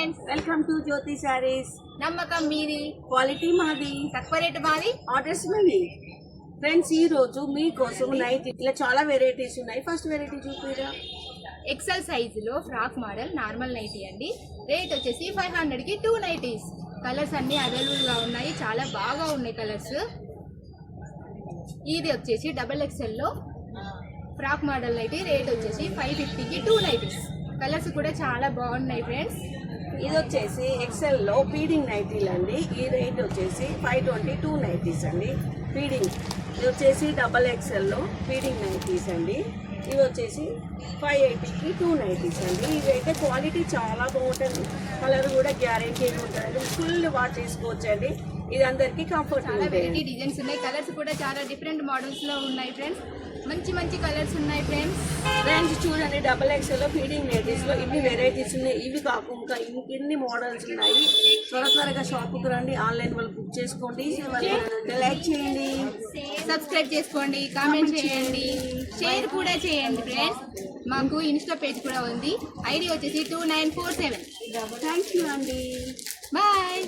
Friends, welcome to జ్యోతి సారీస్. నమ్మకం మీది, quality మాది, తక్కువ రేటు మాది. Orders money. ఫ్రెండ్స్, ఈ రోజు మీకోసం నైట్ ఇలా చాలా వెరైటీస్ ఉన్నాయి. ఫస్ట్ వెరైటీ చూపిరా. ఎక్సెల్ సైజులో ఫ్రాక్ మోడల్ నార్మల్ నైటీ అండి. రేట్ వచ్చేసి 500కి 2 నైటీస్. కలర్స్ అన్నీ అవైలబుల్గా ఉన్నాయి, చాలా బాగా ఉన్నాయి కలర్స్. ఇది వచ్చేసి డబల్ ఎక్సెల్లో ఫ్రాక్ మోడల్ నైటీ. రేట్ వచ్చేసి 550కి 2 నైటీస్. కలర్స్ కూడా చాలా బాగున్నాయి ఫ్రెండ్స్. ఇది వచ్చేసి ఎక్సెల్ లో ఫీడింగ్ నైటీలు అండి. ఈ రేట్ వచ్చేసి 522 నైటీస్ అండి ఫీడింగ్. ఇది వచ్చేసి డబల్ ఎక్సెల్ లో ఫీడింగ్ నైటీస్ అండి. ఇవి వచ్చేసి 580కి 2 నైటీస్ అండి. ఇవైతే క్వాలిటీ చాలా బాగుంటుంది, కలర్ కూడా గ్యారెంటీ ఉంటుంది. ఫుల్ వాష్ చేసుకోవచ్చు అండి. ఇది అందరికి కంఫర్ట్. చాలా వెరైటీ డిజైన్స్ ఉన్నాయి, కలర్స్ కూడా చాలా డిఫరెంట్ మోడల్స్ లో ఉన్నాయి ఫ్రెండ్స్. మంచి మంచి కలర్స్ ఉన్నాయి ఫ్రెండ్స్. చూడండి, డబల్ ఎక్స్ఎల్ లో ఫీడింగ్ నైటీస్ లో ఇన్ని వెరైటీస్ ఉన్నాయి. ఇవి కాకుండా ఇంకెన్ని మోడల్స్ ఉన్నాయి. త్వరగా షాప్కి రండి, ఆన్లైన్ వాళ్ళు బుక్ చేసుకోండి. లైక్ చేయండి, సబ్స్క్రైబ్ చేసుకోండి, కామెంట్ చేయండి, షేర్ కూడా చేయండి ఫ్రెండ్స్. మాకు ఇన్స్టా పేజ్ కూడా ఉంది, ఐడి వచ్చేసి 2947. థ్యాంక్ యూ అండి, బాయ్.